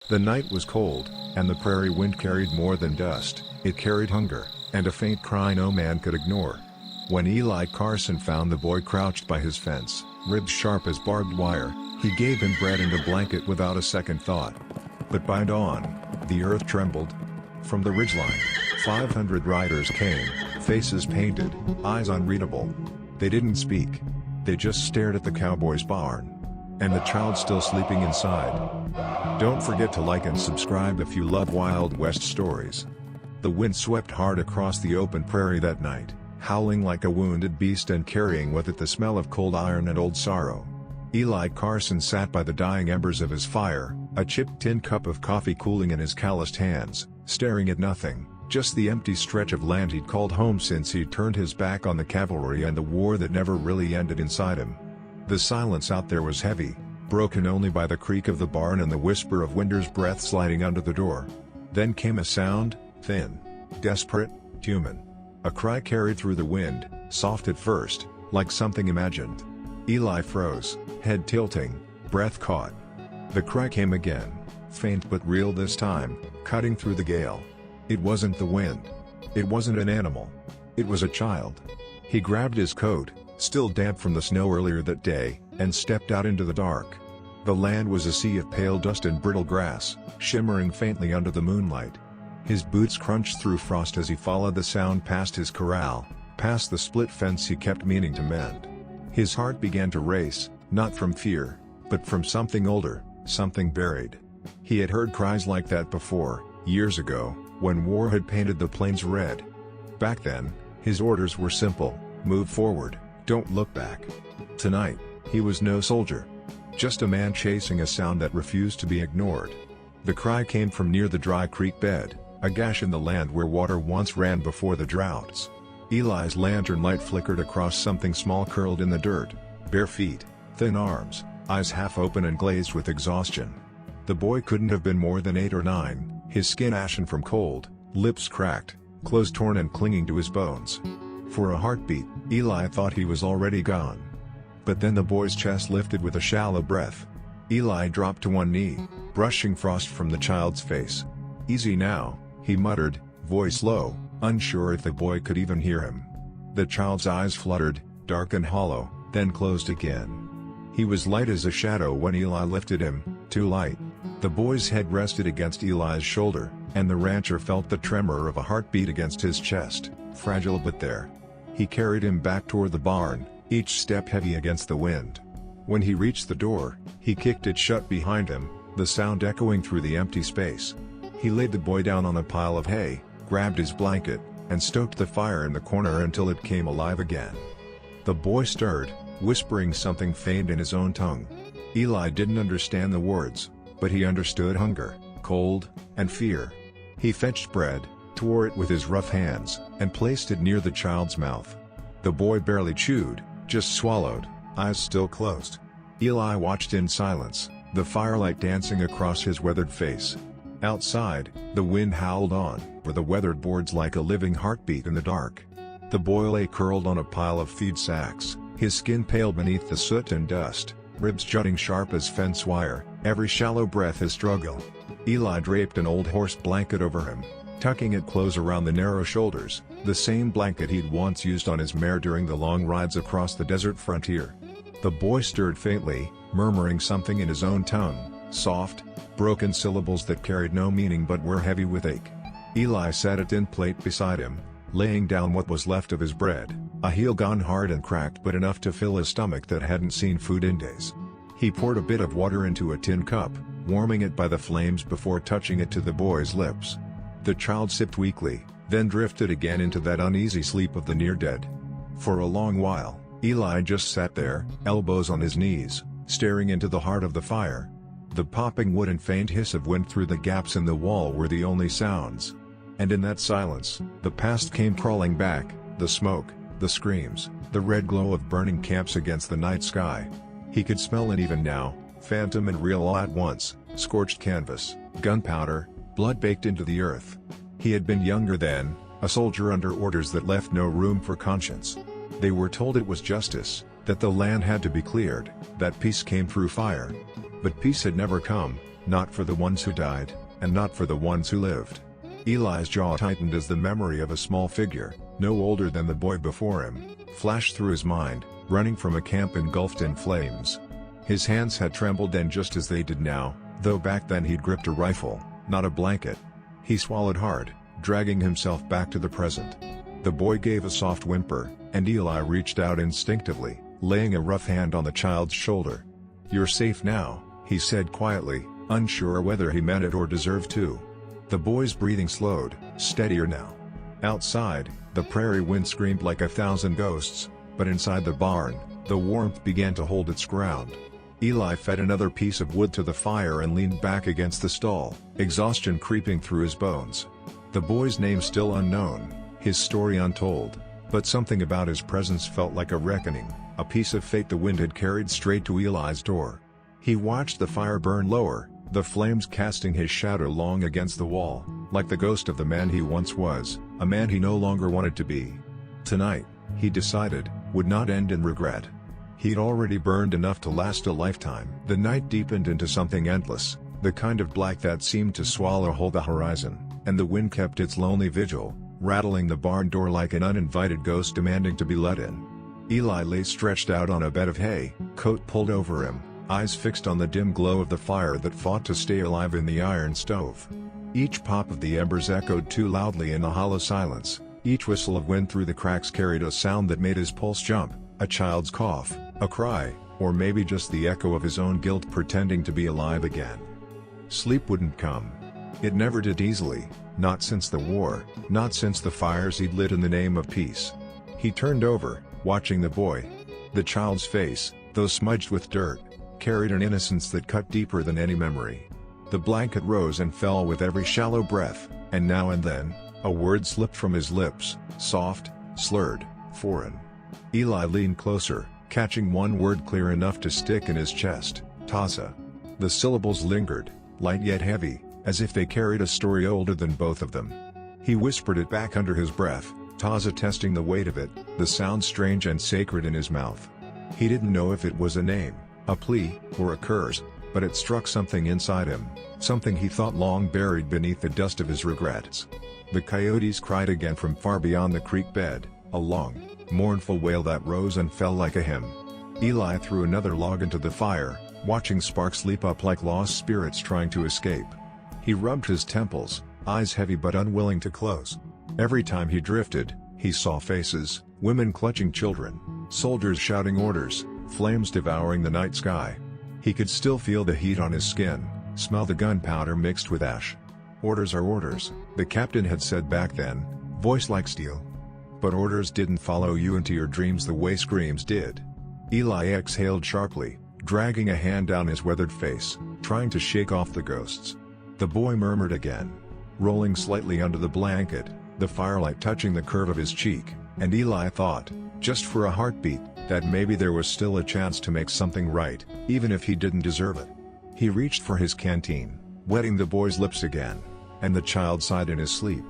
The night was cold, and the prairie wind carried more than dust. It carried hunger, and a faint cry no man could ignore. When Eli Carson found the boy crouched by his fence, ribs sharp as barbed wire, he gave him bread and a blanket without a second thought. But by dawn, the earth trembled. From the ridgeline, 500 riders came, faces painted, eyes unreadable. They didn't speak. They just stared at the cowboy's barn. And the child still sleeping inside. Don't forget to like and subscribe if you love Wild West stories. The wind swept hard across the open prairie that night, howling like a wounded beast and carrying with it the smell of cold iron and old sorrow. Eli Carson sat by the dying embers of his fire, a chipped tin cup of coffee cooling in his calloused hands, staring at nothing, just the empty stretch of land he'd called home since he'd turned his back on the cavalry and the war that never really ended inside him. The silence out there was heavy, broken only by the creak of the barn and the whisper of Winter's breath sliding under the door. Then came a sound, thin, desperate, human. A cry carried through the wind, soft at first, like something imagined. Eli froze, head tilting, breath caught. The cry came again, faint but real this time, cutting through the gale. It wasn't the wind. It wasn't an animal. It was a child. He grabbed his coat, still damp from the snow earlier that day, and stepped out into the dark. The land was a sea of pale dust and brittle grass, shimmering faintly under the moonlight. His boots crunched through frost as he followed the sound past his corral, past the split fence he kept meaning to mend. His heart began to race, not from fear, but from something older, something buried. He had heard cries like that before, years ago, when war had painted the plains red. Back then, his orders were simple: move forward, don't look back. Tonight, he was no soldier. Just a man chasing a sound that refused to be ignored. The cry came from near the dry creek bed, a gash in the land where water once ran before the droughts. Eli's lantern light flickered across something small curled in the dirt, bare feet, thin arms, eyes half open and glazed with exhaustion. The boy couldn't have been more than 8 or 9, his skin ashen from cold, lips cracked, clothes torn and clinging to his bones. For a heartbeat, Eli thought he was already gone. But then the boy's chest lifted with a shallow breath. Eli dropped to one knee, brushing frost from the child's face. "Easy now," he muttered, voice low, unsure if the boy could even hear him. The child's eyes fluttered, dark and hollow, then closed again. He was light as a shadow when Eli lifted him, too light. The boy's head rested against Eli's shoulder, and the rancher felt the tremor of a heartbeat against his chest, fragile but there. He carried him back toward the barn, each step heavy against the wind. When he reached the door, he kicked it shut behind him, the sound echoing through the empty space. He laid the boy down on a pile of hay, grabbed his blanket, and stoked the fire in the corner until it came alive again. The boy stirred, whispering something faint in his own tongue. Eli didn't understand the words, but he understood hunger, cold, and fear. He fetched bread, tore it with his rough hands, and placed it near the child's mouth. The boy barely chewed, just swallowed, eyes still closed. Eli watched in silence, the firelight dancing across his weathered face. Outside, the wind howled on, for the weathered boards like a living heartbeat in the dark. The boy lay curled on a pile of feed sacks, his skin pale beneath the soot and dust, ribs jutting sharp as fence wire, every shallow breath a struggle. Eli draped an old horse blanket over him, tucking it close around the narrow shoulders, the same blanket he'd once used on his mare during the long rides across the desert frontier. The boy stirred faintly, murmuring something in his own tongue, soft, broken syllables that carried no meaning but were heavy with ache. Eli set a tin plate beside him, laying down what was left of his bread, a heel gone hard and cracked but enough to fill his stomach that hadn't seen food in days. He poured a bit of water into a tin cup, warming it by the flames before touching it to the boy's lips. The child sipped weakly, then drifted again into that uneasy sleep of the near-dead. For a long while, Eli just sat there, elbows on his knees, staring into the heart of the fire. The popping wood and faint hiss of wind through the gaps in the wall were the only sounds. And in that silence, the past came crawling back, the smoke, the screams, the red glow of burning camps against the night sky. He could smell it even now, phantom and real all at once, scorched canvas, gunpowder, blood baked into the earth. He had been younger then, a soldier under orders that left no room for conscience. They were told it was justice, that the land had to be cleared, that peace came through fire. But peace had never come, Not for the ones who died, and not for the ones who lived. Eli's jaw tightened as the memory of a small figure, no older than the boy before him, flashed through his mind, running from a camp engulfed in flames. His hands had trembled then just as they did now, though back then he'd gripped a rifle, not a blanket. He swallowed hard, dragging himself back to the present. The boy gave a soft whimper, and Eli reached out instinctively, laying a rough hand on the child's shoulder. "You're safe now," he said quietly, unsure whether he meant it or deserved to. The boy's breathing slowed, steadier now. Outside, the prairie wind screamed like 1,000 ghosts, but inside the barn, the warmth began to hold its ground. Eli fed another piece of wood to the fire and leaned back against the stall, exhaustion creeping through his bones. The boy's name still unknown, his story untold, but something about his presence felt like a reckoning, a piece of fate the wind had carried straight to Eli's door. He watched the fire burn lower, the flames casting his shadow long against the wall, like the ghost of the man he once was, a man he no longer wanted to be. Tonight, he decided, would not end in regret. He'd already burned enough to last a lifetime. The night deepened into something endless, the kind of black that seemed to swallow whole the horizon, and the wind kept its lonely vigil, rattling the barn door like an uninvited ghost demanding to be let in. Eli lay stretched out on a bed of hay, coat pulled over him, eyes fixed on the dim glow of the fire that fought to stay alive in the iron stove. Each pop of the embers echoed too loudly in the hollow silence, each whistle of wind through the cracks carried a sound that made his pulse jump, a child's cough, a cry, or maybe just the echo of his own guilt pretending to be alive again. Sleep wouldn't come. It never did easily, not since the war, not since the fires he'd lit in the name of peace. He turned over, watching the boy. The child's face, though smudged with dirt, carried an innocence that cut deeper than any memory. The blanket rose and fell with every shallow breath, and now and then, a word slipped from his lips, soft, slurred, foreign. Eli leaned closer, catching one word clear enough to stick in his chest, Taza. The syllables lingered, light yet heavy, as if they carried a story older than both of them. He whispered it back under his breath, Taza, testing the weight of it, the sound strange and sacred in his mouth. He didn't know if it was a name, a plea, or a curse, but it struck something inside him, something he thought long buried beneath the dust of his regrets. The coyotes cried again from far beyond the creek bed, a long, mournful wail that rose and fell like a hymn. Eli threw another log into the fire, watching sparks leap up like lost spirits trying to escape. He rubbed his temples, eyes heavy but unwilling to close. Every time he drifted, he saw faces, women clutching children, soldiers shouting orders, flames devouring the night sky. He could still feel the heat on his skin, smell the gunpowder mixed with ash. Orders are orders, the captain had said back then, voice like steel. But orders didn't follow you into your dreams the way screams did. Eli exhaled sharply, dragging a hand down his weathered face, trying to shake off the ghosts. The boy murmured again, rolling slightly under the blanket, the firelight touching the curve of his cheek, and Eli thought, just for a heartbeat, that maybe there was still a chance to make something right, even if he didn't deserve it. He reached for his canteen, wetting the boy's lips again, and the child sighed in his sleep.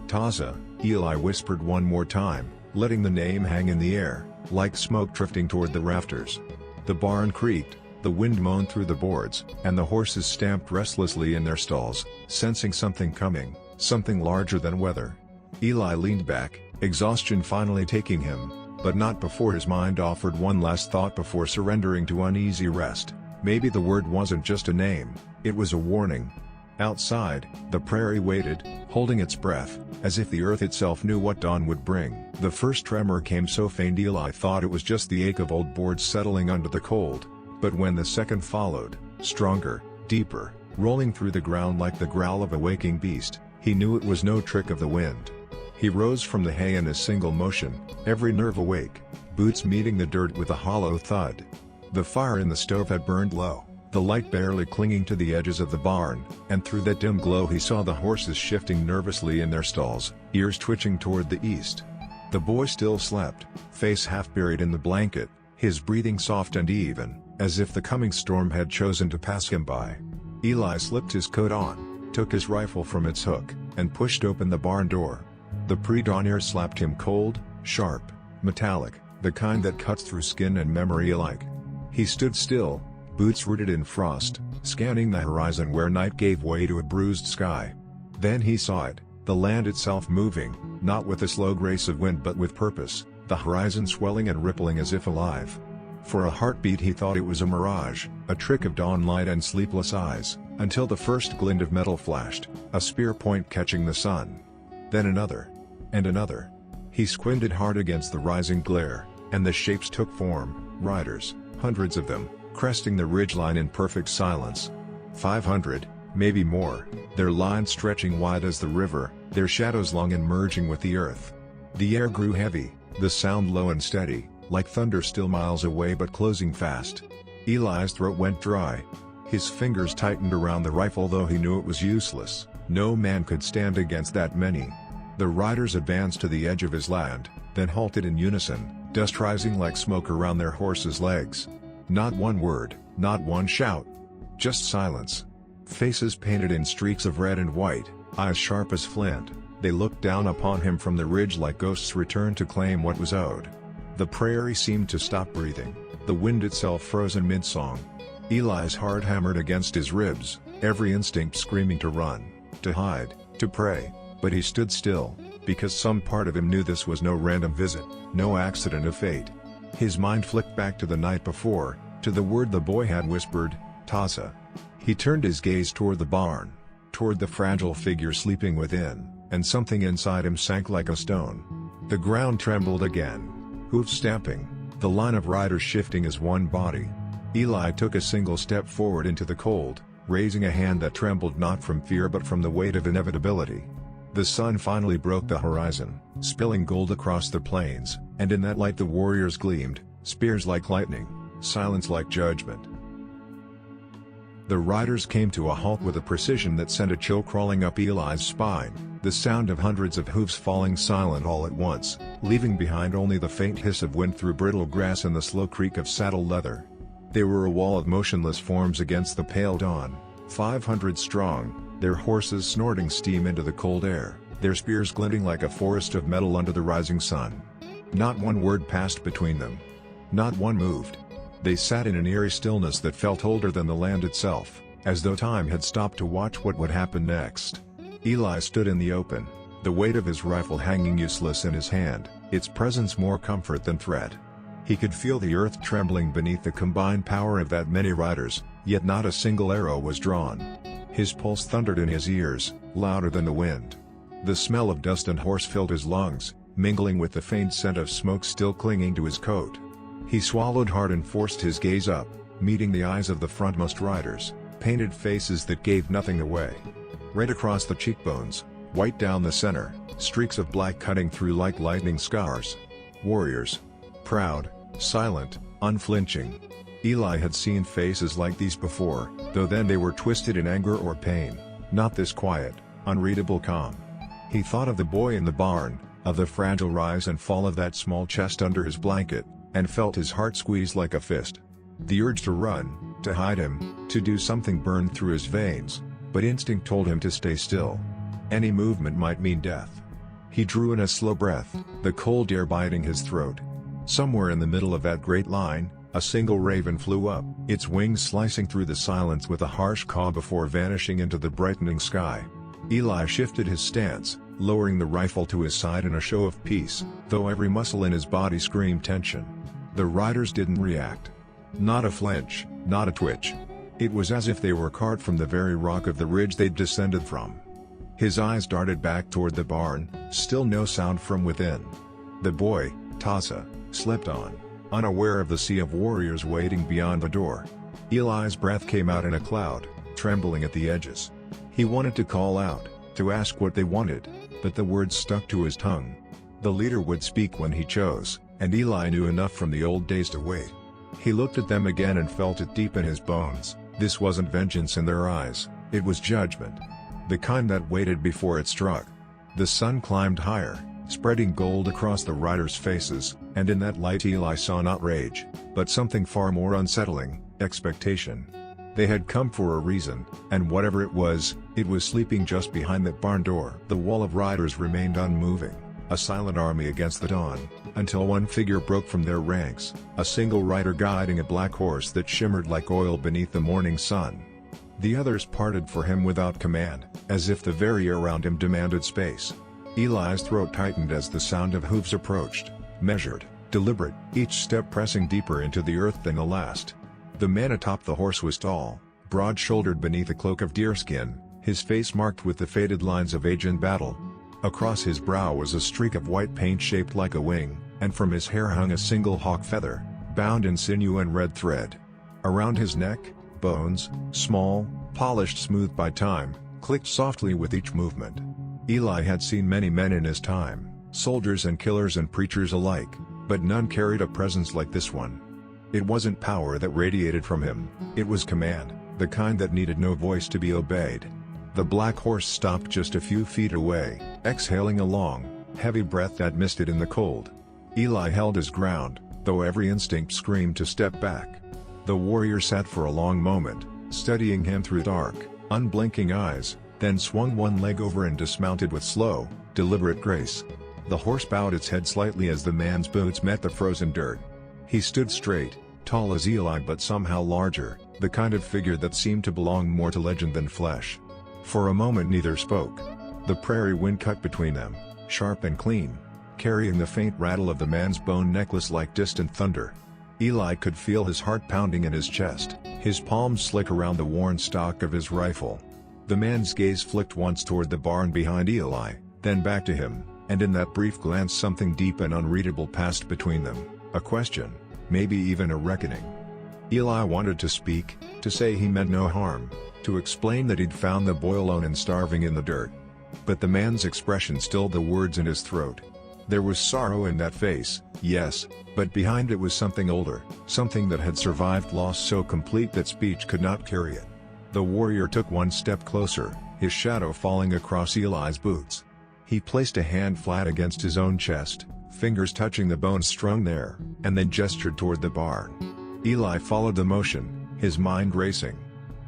Taza, Eli whispered one more time, letting the name hang in the air, like smoke drifting toward the rafters. The barn creaked, the wind moaned through the boards, and the horses stamped restlessly in their stalls, sensing something coming, something larger than weather. Eli leaned back, exhaustion finally taking him, but not before his mind offered one last thought before surrendering to uneasy rest. Maybe the word wasn't just a name, it was a warning. Outside, the prairie waited, holding its breath, as if the earth itself knew what dawn would bring. The first tremor came so faint Eli thought it was just the ache of old boards settling under the cold, but when the second followed, stronger, deeper, rolling through the ground like the growl of a waking beast, he knew it was no trick of the wind. He rose from the hay in a single motion, every nerve awake, boots meeting the dirt with a hollow thud. The fire in the stove had burned low, the light barely clinging to the edges of the barn, and through that dim glow he saw the horses shifting nervously in their stalls, ears twitching toward the east. The boy still slept, face half buried in the blanket, his breathing soft and even, as if the coming storm had chosen to pass him by. Eli slipped his coat on, took his rifle from its hook, and pushed open the barn door. The pre-dawn air slapped him cold, sharp, metallic, the kind that cuts through skin and memory alike. He stood still, boots rooted in frost, scanning the horizon where night gave way to a bruised sky. Then he saw it, the land itself moving, not with a slow grace of wind but with purpose, the horizon swelling and rippling as if alive. For a heartbeat he thought it was a mirage, a trick of dawn light and sleepless eyes, until the first glint of metal flashed, a spear point catching the sun. Then another. And another. He squinted hard against the rising glare, and the shapes took form, riders, hundreds of them, cresting the ridgeline in perfect silence. 500, maybe more, their lines stretching wide as the river, their shadows long and merging with the earth. The air grew heavy, the sound low and steady, like thunder still miles away but closing fast. Eli's throat went dry. His fingers tightened around the rifle though he knew it was useless. No man could stand against that many. The riders advanced to the edge of his land, then halted in unison, dust rising like smoke around their horses' legs. Not one word, not one shout. Just silence. Faces painted in streaks of red and white, eyes sharp as flint, they looked down upon him from the ridge like ghosts returned to claim what was owed. The prairie seemed to stop breathing, the wind itself frozen mid-song. Eli's heart hammered against his ribs, every instinct screaming to run, to hide, to pray, but he stood still, because some part of him knew this was no random visit, no accident of fate. His mind flicked back to the night before, to the word the boy had whispered, Taza. He turned his gaze toward the barn, toward the fragile figure sleeping within, and something inside him sank like a stone. The ground trembled again, hoofs stamping, the line of riders shifting as one body. Eli took a single step forward into the cold, raising a hand that trembled not from fear but from the weight of inevitability. The sun finally broke the horizon, spilling gold across the plains, and in that light the warriors gleamed, spears like lightning, silence like judgment. The riders came to a halt with a precision that sent a chill crawling up Eli's spine, the sound of hundreds of hoofs falling silent all at once, leaving behind only the faint hiss of wind through brittle grass and the slow creak of saddle leather. They were a wall of motionless forms against the pale dawn, 500 strong, their horses snorting steam into the cold air, their spears glinting like a forest of metal under the rising sun. Not one word passed between them. Not one moved. They sat in an eerie stillness that felt older than the land itself, as though time had stopped to watch what would happen next. Eli stood in the open, the weight of his rifle hanging useless in his hand, its presence more comfort than threat. He could feel the earth trembling beneath the combined power of that many riders, yet not a single arrow was drawn. His pulse thundered in his ears, louder than the wind. The smell of dust and horse filled his lungs, mingling with the faint scent of smoke still clinging to his coat. He swallowed hard and forced his gaze up, meeting the eyes of the frontmost riders, painted faces that gave nothing away. Red across the cheekbones, white down the center, streaks of black cutting through like lightning scars. Warriors. Proud, silent, unflinching. Eli had seen faces like these before, though then they were twisted in anger or pain, not this quiet, unreadable calm. He thought of the boy in the barn, of the fragile rise and fall of that small chest under his blanket, and felt his heart squeeze like a fist. The urge to run, to hide him, to do something burned through his veins, but instinct told him to stay still. Any movement might mean death. He drew in a slow breath, the cold air biting his throat. Somewhere in the middle of that great line, a single raven flew up, its wings slicing through the silence with a harsh caw before vanishing into the brightening sky. Eli shifted his stance, lowering the rifle to his side in a show of peace, though every muscle in his body screamed tension. The riders didn't react. Not a flinch, not a twitch. It was as if they were carved from the very rock of the ridge they'd descended from. His eyes darted back toward the barn, still no sound from within. The boy, Taza, slept on, unaware of the sea of warriors waiting beyond the door. Eli's breath came out in a cloud, trembling at the edges. He wanted to call out, to ask what they wanted, but the words stuck to his tongue. The leader would speak when he chose, and Eli knew enough from the old days to wait. He looked at them again and felt it deep in his bones. This wasn't vengeance in their eyes, it was judgment. The kind that waited before it struck. The sun climbed higher, spreading gold across the riders' faces, and in that light Eli saw not rage, but something far more unsettling, expectation. They had come for a reason, and whatever it was sleeping just behind that barn door. The wall of riders remained unmoving, a silent army against the dawn, until one figure broke from their ranks, a single rider guiding a black horse that shimmered like oil beneath the morning sun. The others parted for him without command, as if the very air around him demanded space. Eli's throat tightened as the sound of hooves approached, measured, deliberate, each step pressing deeper into the earth than the last. The man atop the horse was tall, broad-shouldered beneath a cloak of deerskin, his face marked with the faded lines of age and battle. Across his brow was a streak of white paint shaped like a wing, and from his hair hung a single hawk feather, bound in sinew and red thread. Around his neck, bones, small, polished smooth by time, clicked softly with each movement. Eli had seen many men in his time, soldiers and killers and preachers alike, but none carried a presence like this one. It wasn't power that radiated from him, it was command, the kind that needed no voice to be obeyed. The black horse stopped just a few feet away, exhaling a long, heavy breath that misted in the cold. Eli held his ground, though every instinct screamed to step back. The warrior sat for a long moment, studying him through dark, unblinking eyes, then swung one leg over and dismounted with slow, deliberate grace. The horse bowed its head slightly as the man's boots met the frozen dirt. He stood straight, tall as Eli but somehow larger, the kind of figure that seemed to belong more to legend than flesh. For a moment neither spoke. The prairie wind cut between them, sharp and clean, carrying the faint rattle of the man's bone necklace like distant thunder. Eli could feel his heart pounding in his chest, his palms slick around the worn stock of his rifle. The man's gaze flicked once toward the barn behind Eli, then back to him, and in that brief glance something deep and unreadable passed between them, a question, maybe even a reckoning. Eli wanted to speak, to say he meant no harm, to explain that he'd found the boy alone and starving in the dirt. But the man's expression stilled the words in his throat. There was sorrow in that face, yes, but behind it was something older, something that had survived loss so complete that speech could not carry it. The warrior took one step closer, his shadow falling across Eli's boots. He placed a hand flat against his own chest, fingers touching the bones strung there, and then gestured toward the barn. Eli followed the motion, his mind racing.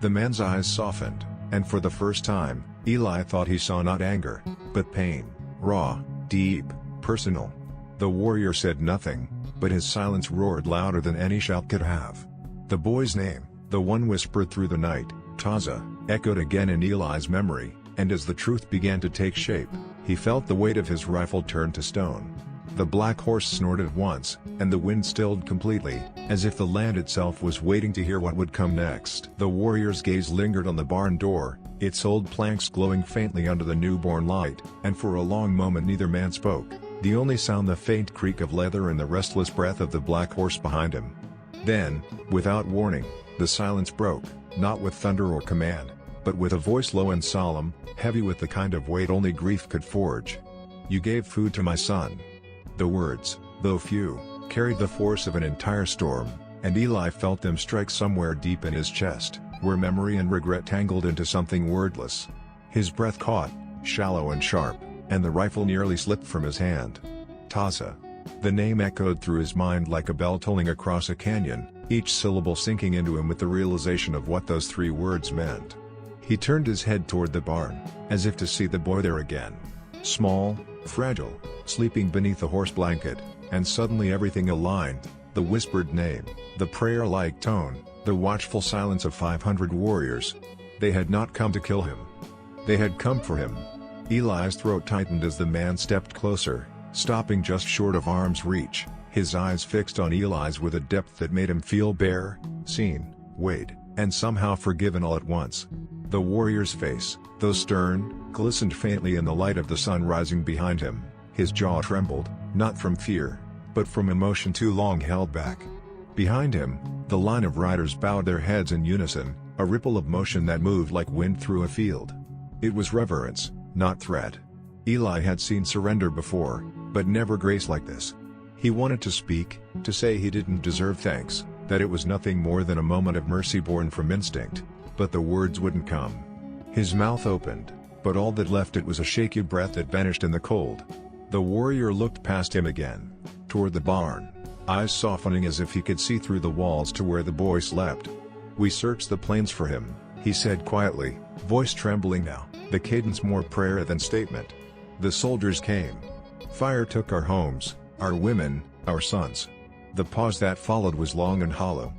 The man's eyes softened, and for the first time, Eli thought he saw not anger, but pain, raw, deep, personal. The warrior said nothing, but his silence roared louder than any shout could have. The boy's name, the one whispered through the night, Taza, echoed again in Eli's memory, and as the truth began to take shape, he felt the weight of his rifle turn to stone. The black horse snorted once, and the wind stilled completely, as if the land itself was waiting to hear what would come next. The warrior's gaze lingered on the barn door, its old planks glowing faintly under the newborn light, and for a long moment neither man spoke, the only sound the faint creak of leather and the restless breath of the black horse behind him. Then, without warning, the silence broke, not with thunder or command, but with a voice low and solemn, heavy with the kind of weight only grief could forge. "You gave food to my son." The words, though few, carried the force of an entire storm, and Eli felt them strike somewhere deep in his chest, where memory and regret tangled into something wordless. His breath caught, shallow and sharp, and the rifle nearly slipped from his hand. Taza. The name echoed through his mind like a bell tolling across a canyon, each syllable sinking into him with the realization of what those three words meant. He turned his head toward the barn, as if to see the boy there again. Small, fragile, sleeping beneath a horse blanket, and suddenly everything aligned, the whispered name, the prayer-like tone, the watchful silence of 500 warriors. They had not come to kill him. They had come for him. Eli's throat tightened as the man stepped closer, stopping just short of arm's reach, his eyes fixed on Eli's with a depth that made him feel bare, seen, weighed, and somehow forgiven all at once. The warrior's face, though stern, glistened faintly in the light of the sun rising behind him. His jaw trembled, not from fear, but from emotion too long held back. Behind him, the line of riders bowed their heads in unison, a ripple of motion that moved like wind through a field. It was reverence, not threat. Eli had seen surrender before, but never grace like this. He wanted to speak, to say he didn't deserve thanks, that it was nothing more than a moment of mercy born from instinct, but the words wouldn't come. His mouth opened, but all that left it was a shaky breath that vanished in the cold. The warrior looked past him again, toward the barn, eyes softening as if he could see through the walls to where the boy slept. "We searched the plains for him," he said quietly, voice trembling now, the cadence more prayer than statement. "The soldiers came. Fire took our homes, our women, our sons." The pause that followed was long and hollow.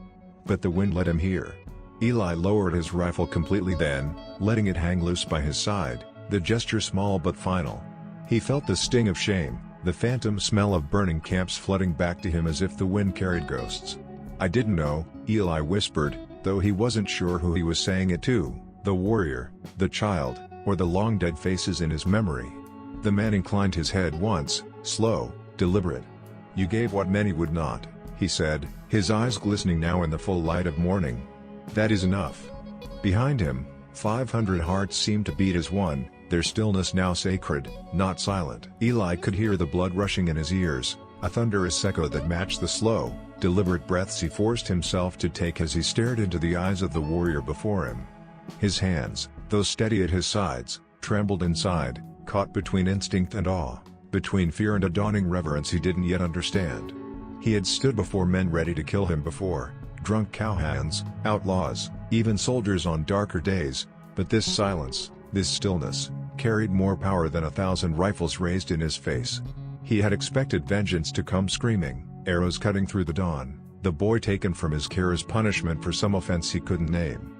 "But the wind led him here. Eli lowered his rifle completely then, letting it hang loose by his side, the gesture small but final. He felt the sting of shame, the phantom smell of burning camps flooding back to him as if the wind carried ghosts. "I didn't know," Eli whispered, though he wasn't sure who he was saying it to, the warrior, the child, or the long-dead faces in his memory. The man inclined his head once, slow, deliberate. "You gave what many would not," he said, his eyes glistening now in the full light of morning. "That is enough." Behind him, 500 hearts seemed to beat as one, their stillness now sacred, not silent. Eli could hear the blood rushing in his ears, a thunderous echo that matched the slow, deliberate breaths he forced himself to take as he stared into the eyes of the warrior before him. His hands, though steady at his sides, trembled inside, caught between instinct and awe, between fear and a dawning reverence he didn't yet understand. He had stood before men ready to kill him before, drunk cowhands, outlaws, even soldiers on darker days, but this silence, this stillness, carried more power than 1,000 rifles raised in his face. He had expected vengeance to come screaming, arrows cutting through the dawn, the boy taken from his care as punishment for some offense he couldn't name.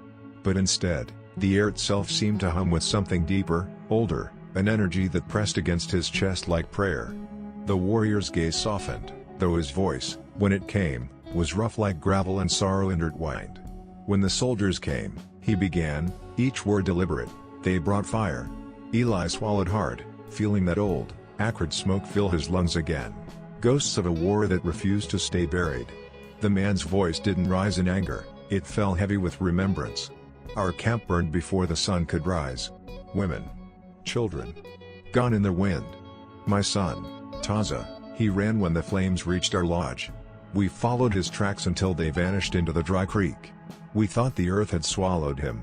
But instead, the air itself seemed to hum with something deeper, older, an energy that pressed against his chest like prayer. The warrior's gaze softened, though his voice, when it came, was rough like gravel and sorrow intertwined. When the soldiers came, he began, each word deliberate. They brought fire. Eli swallowed hard, feeling that old, acrid smoke fill his lungs again. Ghosts of a war that refused to stay buried. The man's voice didn't rise in anger, it fell heavy with remembrance. "Our camp burned before the sun could rise. Women. Children. Gone in the wind. My son, Taza, he ran when the flames reached our lodge. We followed his tracks until they vanished into the dry creek. We thought the earth had swallowed him."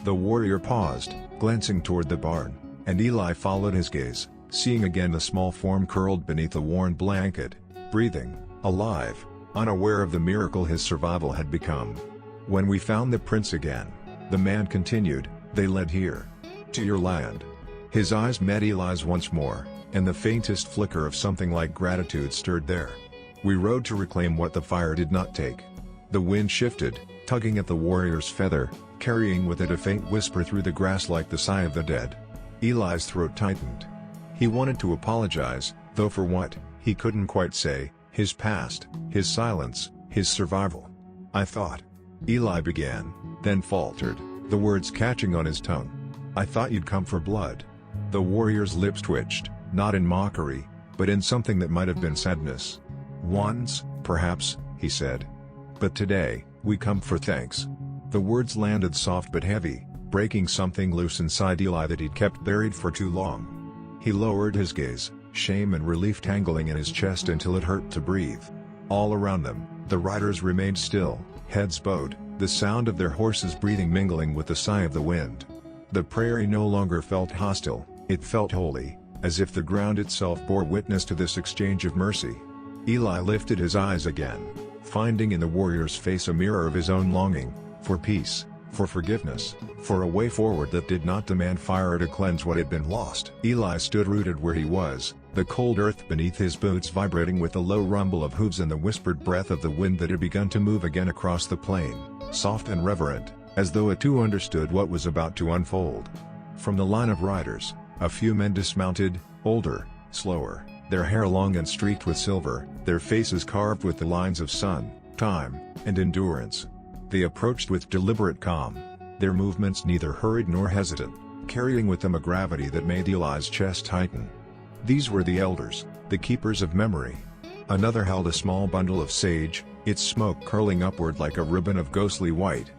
The warrior paused, glancing toward the barn, and Eli followed his gaze, seeing again the small form curled beneath a worn blanket, breathing, alive, unaware of the miracle his survival had become. "When we found the prince again," the man continued, "they led here. To your land." His eyes met Eli's once more, and the faintest flicker of something like gratitude stirred there. "We rode to reclaim what the fire did not take." The wind shifted, tugging at the warrior's feather, carrying with it a faint whisper through the grass like the sigh of the dead. Eli's throat tightened. He wanted to apologize, though for what, he couldn't quite say, his past, his silence, his survival. "I thought," Eli began, then faltered, the words catching on his tongue. "I thought you'd come for blood." The warrior's lips twitched, not in mockery, but in something that might have been sadness. "Once, perhaps," he said. "But today, we come for thanks." The words landed soft but heavy, breaking something loose inside Eli that he'd kept buried for too long. He lowered his gaze, shame and relief tangling in his chest until it hurt to breathe. All around them, the riders remained still, heads bowed, the sound of their horses' breathing mingling with the sigh of the wind. The prairie no longer felt hostile, it felt holy, as if the ground itself bore witness to this exchange of mercy. Eli lifted his eyes again, finding in the warrior's face a mirror of his own longing, for peace, for forgiveness, for a way forward that did not demand fire to cleanse what had been lost. Eli stood rooted where he was, the cold earth beneath his boots vibrating with the low rumble of hooves and the whispered breath of the wind that had begun to move again across the plain, soft and reverent, as though it too understood what was about to unfold. From the line of riders, a few men dismounted, older, slower, their hair long and streaked with silver, their faces carved with the lines of sun, time, and endurance. They approached with deliberate calm, their movements neither hurried nor hesitant, carrying with them a gravity that made Eli's chest tighten. These were the elders, the keepers of memory. Another held a small bundle of sage, its smoke curling upward like a ribbon of ghostly white.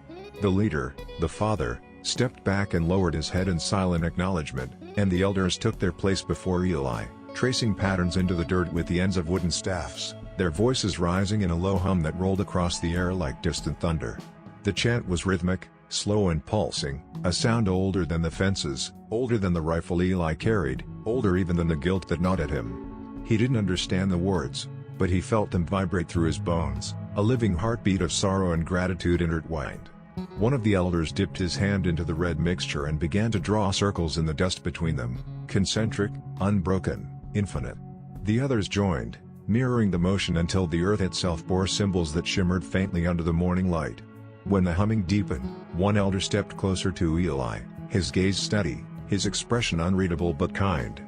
The leader, the father, stepped back and lowered his head in silent acknowledgement, and the elders took their place before Eli, tracing patterns into the dirt with the ends of wooden staffs, their voices rising in a low hum that rolled across the air like distant thunder. The chant was rhythmic, slow and pulsing, a sound older than the fences, older than the rifle Eli carried, older even than the guilt that gnawed at him. He didn't understand the words, but he felt them vibrate through his bones, a living heartbeat of sorrow and gratitude intertwined. One of the elders dipped his hand into the red mixture and began to draw circles in the dust between them, concentric, unbroken, infinite. The others joined, mirroring the motion until the earth itself bore symbols that shimmered faintly under the morning light. When the humming deepened, one elder stepped closer to Eli, his gaze steady, his expression unreadable but kind.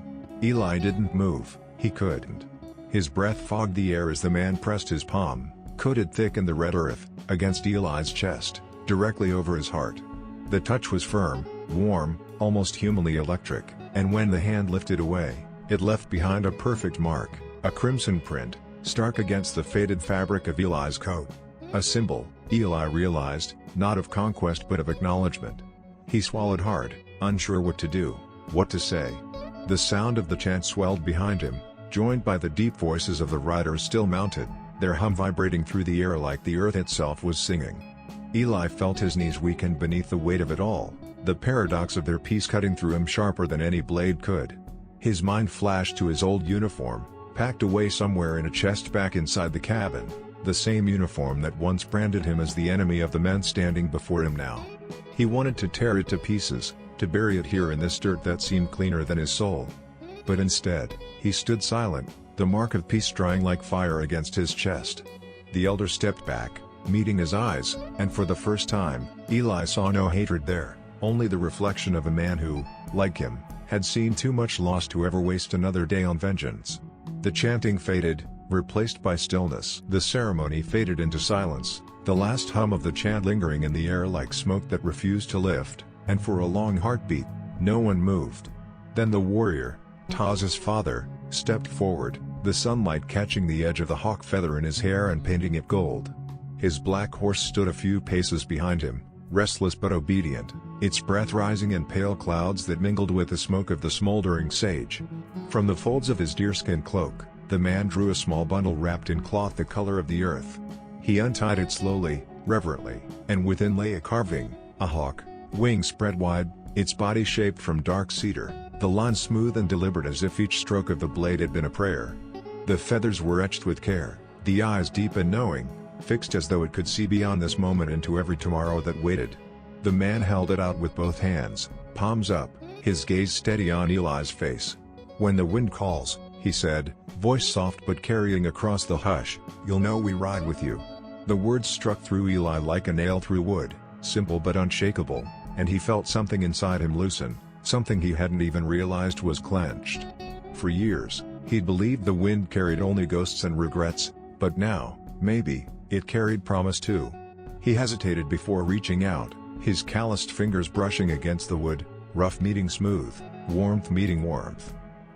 Eli didn't move, he couldn't. His breath fogged the air as the man pressed his palm, coated thick in the red earth, against Eli's chest, directly over his heart. The touch was firm, warm, almost humanly electric, and when the hand lifted away, it left behind a perfect mark, a crimson print, stark against the faded fabric of Eli's coat. A symbol, Eli realized, not of conquest but of acknowledgement. He swallowed hard, unsure what to do, what to say. The sound of the chant swelled behind him, joined by the deep voices of the riders still mounted, their hum vibrating through the air like the earth itself was singing. Eli felt his knees weaken beneath the weight of it all, the paradox of their peace cutting through him sharper than any blade could. His mind flashed to his old uniform, packed away somewhere in a chest back inside the cabin, the same uniform that once branded him as the enemy of the men standing before him now. He wanted to tear it to pieces, to bury it here in this dirt that seemed cleaner than his soul. But instead, he stood silent, the mark of peace drying like fire against his chest. The elder stepped back, meeting his eyes, and for the first time, Eli saw no hatred there, only the reflection of a man who, like him, had seen too much loss to ever waste another day on vengeance. The chanting faded, replaced by stillness. The ceremony faded into silence, the last hum of the chant lingering in the air like smoke that refused to lift, and for a long heartbeat, no one moved. Then the warrior, Taz's father, stepped forward, the sunlight catching the edge of the hawk feather in his hair and painting it gold. His black horse stood a few paces behind him, restless but obedient, its breath rising in pale clouds that mingled with the smoke of the smoldering sage. From the folds of his deerskin cloak, the man drew a small bundle wrapped in cloth the color of the earth. He untied it slowly, reverently, and within lay a carving, a hawk, wings spread wide, its body shaped from dark cedar, the lines smooth and deliberate as if each stroke of the blade had been a prayer. The feathers were etched with care, the eyes deep and knowing, fixed as though it could see beyond this moment into every tomorrow that waited. The man held it out with both hands, palms up, his gaze steady on Eli's face. "When the wind calls," he said, voice soft but carrying across the hush, "you'll know we ride with you." The words struck through Eli like a nail through wood, simple but unshakable, and he felt something inside him loosen, something he hadn't even realized was clenched. For years, he'd believed the wind carried only ghosts and regrets, but now, maybe, it carried promise too. He hesitated before reaching out, his calloused fingers brushing against the wood, rough meeting smooth, warmth meeting warmth.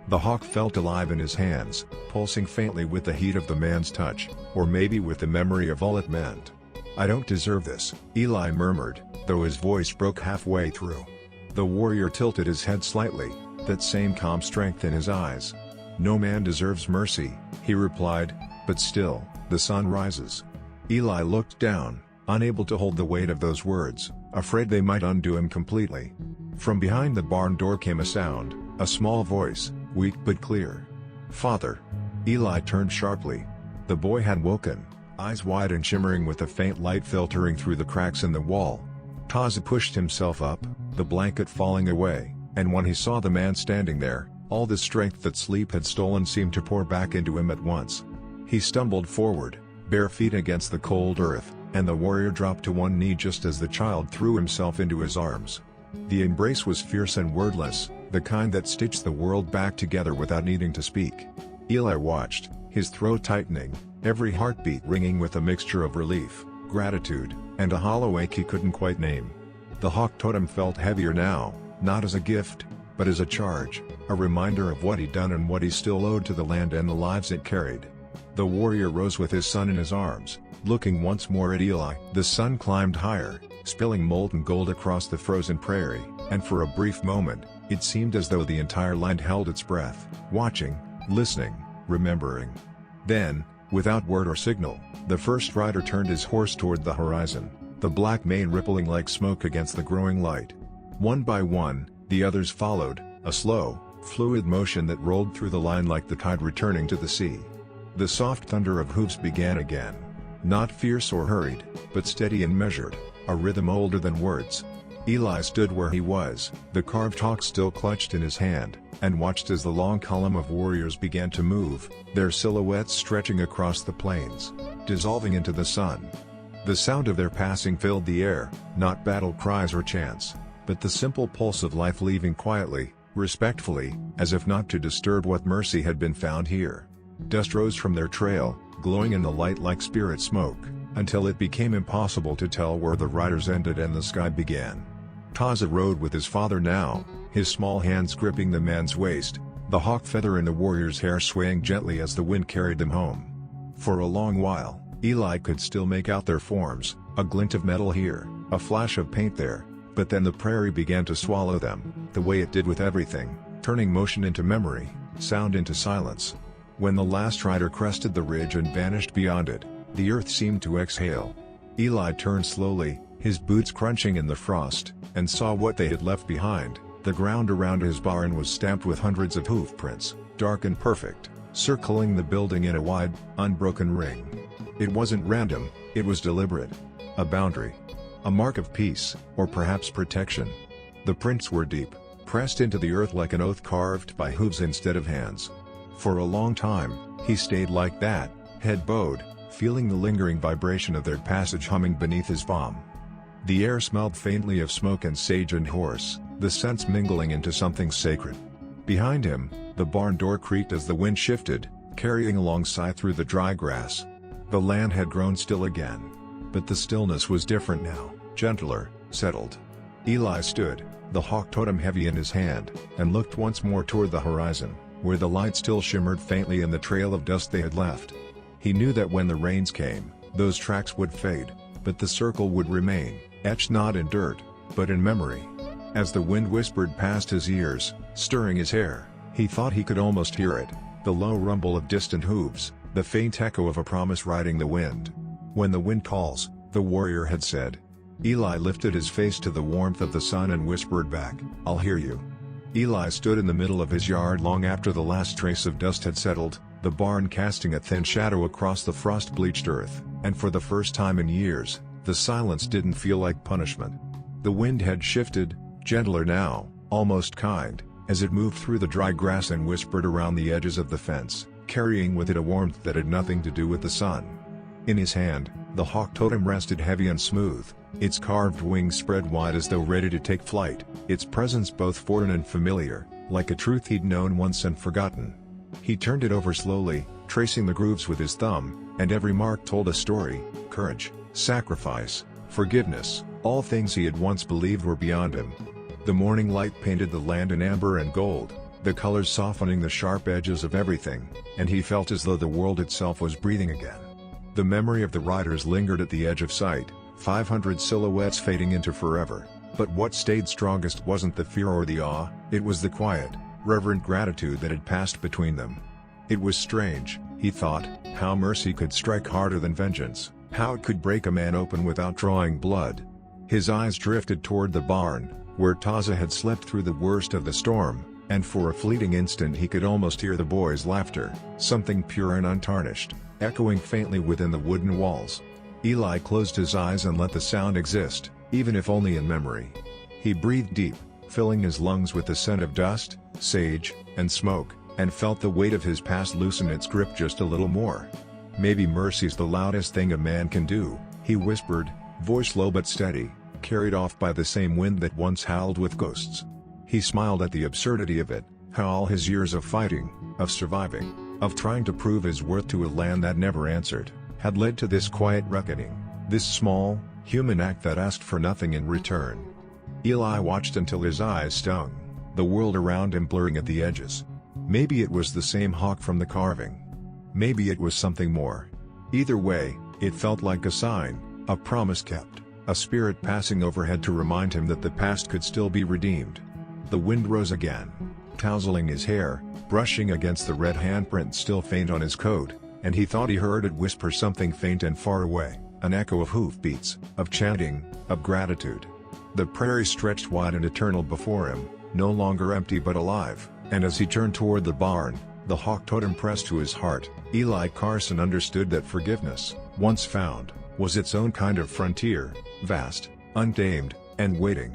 The hawk felt alive in his hands, pulsing faintly with the heat of the man's touch, or maybe with the memory of all it meant. "I don't deserve this," Eli murmured, though his voice broke halfway through. The warrior tilted his head slightly, that same calm strength in his eyes. "No man deserves mercy," he replied, "but still, the sun rises." Eli looked down, unable to hold the weight of those words, afraid they might undo him completely. From behind the barn door came a sound, a small voice, weak but clear. "Father." Eli turned sharply. The boy had woken, eyes wide and shimmering with a faint light filtering through the cracks in the wall. Taz pushed himself up, the blanket falling away, and when he saw the man standing there, all the strength that sleep had stolen seemed to pour back into him at once. He stumbled forward, bare feet against the cold earth, and the warrior dropped to one knee just as the child threw himself into his arms. The embrace was fierce and wordless, the kind that stitched the world back together without needing to speak. Eli watched, his throat tightening, every heartbeat ringing with a mixture of relief, gratitude, and a hollow ache he couldn't quite name. The hawk totem felt heavier now, not as a gift, but as a charge, a reminder of what he'd done and what he still owed to the land and the lives it carried. The warrior rose with his son in his arms, looking once more at Eli. The sun climbed higher, spilling molten gold across the frozen prairie, and for a brief moment, it seemed as though the entire land held its breath, watching, listening, remembering. Then, without word or signal, the first rider turned his horse toward the horizon, the black mane rippling like smoke against the growing light. One by one, the others followed, a slow, fluid motion that rolled through the line like the tide returning to the sea. The soft thunder of hooves began again. Not fierce or hurried, but steady and measured, a rhythm older than words. Eli stood where he was, the carved hawk still clutched in his hand, and watched as the long column of warriors began to move, their silhouettes stretching across the plains, dissolving into the sun. The sound of their passing filled the air, not battle cries or chants, but the simple pulse of life leaving quietly, respectfully, as if not to disturb what mercy had been found here. Dust rose from their trail, glowing in the light like spirit smoke, until it became impossible to tell where the riders ended and the sky began. Taza rode with his father now, his small hands gripping the man's waist, the hawk feather in the warrior's hair swaying gently as the wind carried them home. For a long while, Eli could still make out their forms, a glint of metal here, a flash of paint there, but then the prairie began to swallow them, the way it did with everything, turning motion into memory, sound into silence. When the last rider crested the ridge and vanished beyond it, the earth seemed to exhale. Eli turned slowly, his boots crunching in the frost, and saw what they had left behind. The ground around his barn was stamped with hundreds of hoof prints, dark and perfect, circling the building in a wide, unbroken ring. It wasn't random, it was deliberate. A boundary. A mark of peace, or perhaps protection. The prints were deep, pressed into the earth like an oath carved by hooves instead of hands. For a long time, he stayed like that, head bowed, feeling the lingering vibration of their passage humming beneath his palm. The air smelled faintly of smoke and sage and horse, the scents mingling into something sacred. Behind him, the barn door creaked as the wind shifted, carrying along sigh through the dry grass. The land had grown still again. But the stillness was different now, gentler, settled. Eli stood, the hawk totem heavy in his hand, and looked once more toward the horizon, where the light still shimmered faintly in the trail of dust they had left. He knew that when the rains came, those tracks would fade, but the circle would remain, etched not in dirt, but in memory. As the wind whispered past his ears, stirring his hair, he thought he could almost hear it, the low rumble of distant hooves, the faint echo of a promise riding the wind. When the wind calls, the warrior had said. Eli lifted his face to the warmth of the sun and whispered back, "I'll hear you." Eli stood in the middle of his yard long after the last trace of dust had settled, the barn casting a thin shadow across the frost-bleached earth, and for the first time in years, the silence didn't feel like punishment. The wind had shifted, gentler now, almost kind, as it moved through the dry grass and whispered around the edges of the fence, carrying with it a warmth that had nothing to do with the sun. In his hand, the hawk totem rested heavy and smooth, its carved wings spread wide as though ready to take flight, its presence both foreign and familiar, like a truth he'd known once and forgotten. He turned it over slowly, tracing the grooves with his thumb, and every mark told a story: courage, sacrifice, forgiveness, all things he had once believed were beyond him. The morning light painted the land in amber and gold, the colors softening the sharp edges of everything, and he felt as though the world itself was breathing again. The memory of the riders lingered at the edge of sight, 500 silhouettes fading into forever, but what stayed strongest wasn't the fear or the awe, it was the quiet, reverent gratitude that had passed between them. It was strange, he thought, how mercy could strike harder than vengeance, how it could break a man open without drawing blood. His eyes drifted toward the barn, where Taza had slept through the worst of the storm, and for a fleeting instant he could almost hear the boys' laughter, something pure and untarnished, echoing faintly within the wooden walls. Eli closed his eyes and let the sound exist, even if only in memory. He breathed deep, filling his lungs with the scent of dust, sage, and smoke, and felt the weight of his past loosen its grip just a little more. "Maybe mercy's the loudest thing a man can do," he whispered, voice low but steady, carried off by the same wind that once howled with ghosts. He smiled at the absurdity of it, how all his years of fighting, of surviving, of trying to prove his worth to a land that never answered, had led to this quiet reckoning, this small, human act that asked for nothing in return. Eli watched until his eyes stung, the world around him blurring at the edges. Maybe it was the same hawk from the carving. Maybe it was something more. Either way, it felt like a sign, a promise kept, a spirit passing overhead to remind him that the past could still be redeemed. The wind rose again, tousling his hair, brushing against the red handprint still faint on his coat, and he thought he heard it whisper something faint and far away, an echo of hoofbeats, of chanting, of gratitude. The prairie stretched wide and eternal before him, no longer empty but alive, and as he turned toward the barn, the hawk totem pressed to his heart. Eli Carson understood that forgiveness, once found, was its own kind of frontier, vast, untamed, and waiting.